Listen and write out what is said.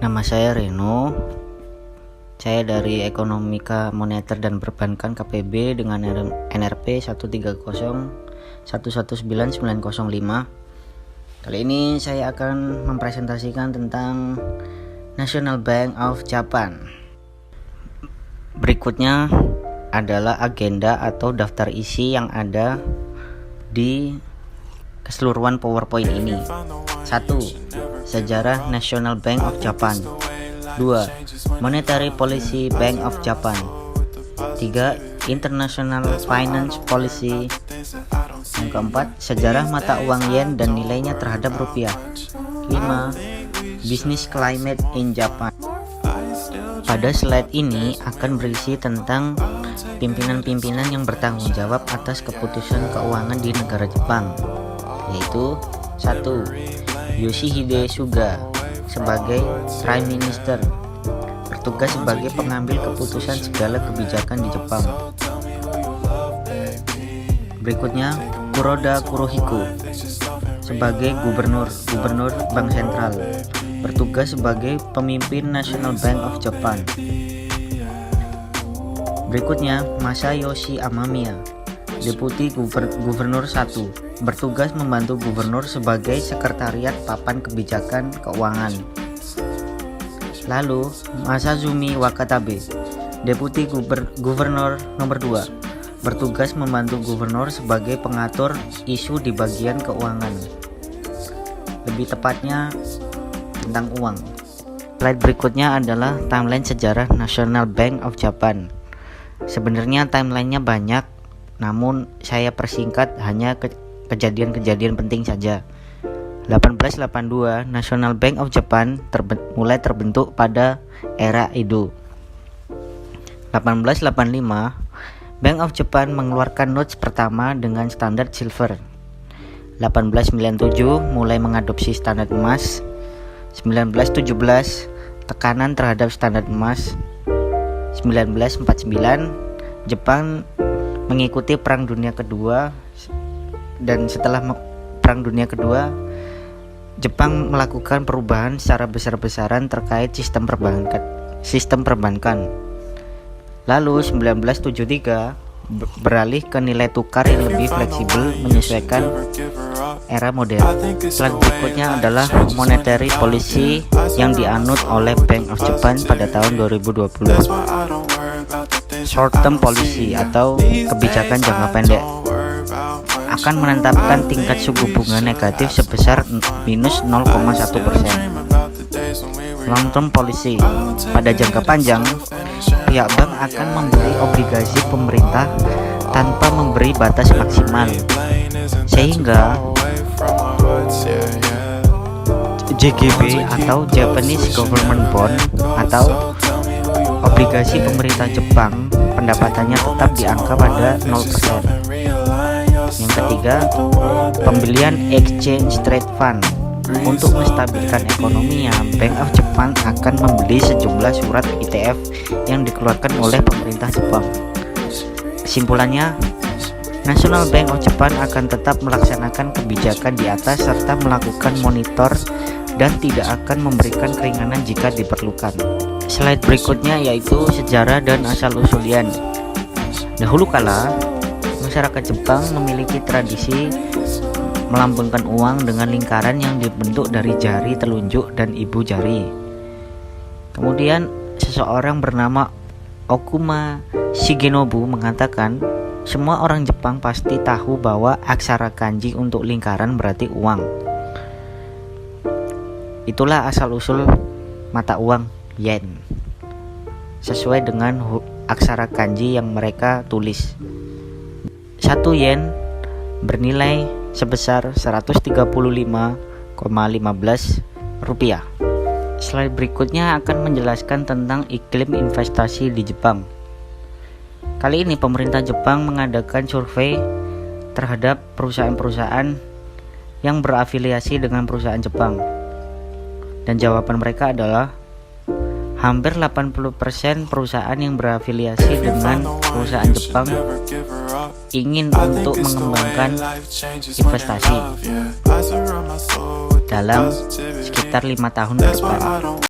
Nama saya Reno. Saya dari Ekonomika Moneter dan Perbankan KPB dengan NRP 130119905. Kali ini saya akan mempresentasikan tentang National Bank of Japan. Berikutnya adalah agenda atau daftar isi yang ada di keseluruhan PowerPoint ini. 1. Sejarah National Bank of Japan. 2. Monetary Policy Bank of Japan. 3. International Finance Policy. Yang keempat, sejarah mata uang yen dan nilainya terhadap rupiah. 5. Business Climate in Japan. Pada slide ini akan berisi tentang pimpinan-pimpinan yang bertanggung jawab atas keputusan keuangan di negara Jepang, yaitu 1. Yoshihide Suga sebagai Prime Minister, bertugas sebagai pengambil keputusan segala kebijakan di Jepang. Berikutnya, Kuroda Kurohiko sebagai Gubernur Bank Sentral, bertugas sebagai pemimpin National Bank of Japan. Berikutnya, Masayoshi Amamiya, Deputi Gubernur 1, bertugas membantu gubernur sebagai sekretariat papan kebijakan keuangan. Lalu, Masazumi Wakatabe, Deputi Gubernur nomor 2, bertugas membantu gubernur sebagai pengatur isu di bagian keuangan. Lebih tepatnya tentang uang. Slide berikutnya adalah timeline sejarah National Bank of Japan. Sebenarnya timelinenya banyak, namun saya persingkat hanya kejadian-kejadian penting saja. 1882, National Bank of Japan mulai terbentuk pada era Edo. 1885, Bank of Japan mengeluarkan notes pertama dengan standar silver. 1897, mulai mengadopsi standar emas. 1917, tekanan terhadap standar emas. 1949, Jepang mengikuti Perang Dunia Kedua, dan setelah Perang Dunia Kedua, Jepang melakukan perubahan secara besar-besaran terkait sistem perbankan. Lalu 1973 beralih ke nilai tukar yang lebih fleksibel menyesuaikan era modern. Slide berikutnya adalah monetary policy yang dianut oleh Bank of Japan pada tahun 2020. Short term policy atau kebijakan jangka pendek akan menetapkan tingkat suku bunga negatif sebesar minus 0,1%. Long term policy, pada jangka panjang, pihak bank akan membeli obligasi pemerintah tanpa memberi batas maksimal, sehingga JGB atau Japanese Government Bond atau obligasi pemerintah Jepang pendapatannya tetap di angka pada 0%. Yang ketiga, pembelian Exchange Trade Fund. Untuk menstabilkan ekonominya, Bank of Japan akan membeli sejumlah surat ETF yang dikeluarkan oleh pemerintah Jepang. Kesimpulannya, National Bank of Japan akan tetap melaksanakan kebijakan di atas serta melakukan monitor dan tidak akan memberikan keringanan jika diperlukan. Slide berikutnya yaitu sejarah dan asal-usul yen. Dahulu kala, masyarakat Jepang memiliki tradisi melambangkan uang dengan lingkaran yang dibentuk dari jari telunjuk dan ibu jari. Kemudian seseorang bernama Okuma Shigenobu mengatakan, semua orang Jepang pasti tahu bahwa aksara kanji untuk lingkaran berarti uang. Itulah asal-usul mata uang yen, sesuai dengan aksara kanji yang mereka tulis. 1 yen bernilai sebesar 135,15 rupiah. Slide berikutnya akan menjelaskan tentang iklim investasi di Jepang. Kali ini pemerintah Jepang mengadakan survei terhadap perusahaan-perusahaan yang berafiliasi dengan perusahaan Jepang. Dan jawaban mereka adalah hampir 80% perusahaan yang berafiliasi dengan perusahaan Jepang ingin untuk mengembangkan investasi dalam sekitar 5 tahun ke depan.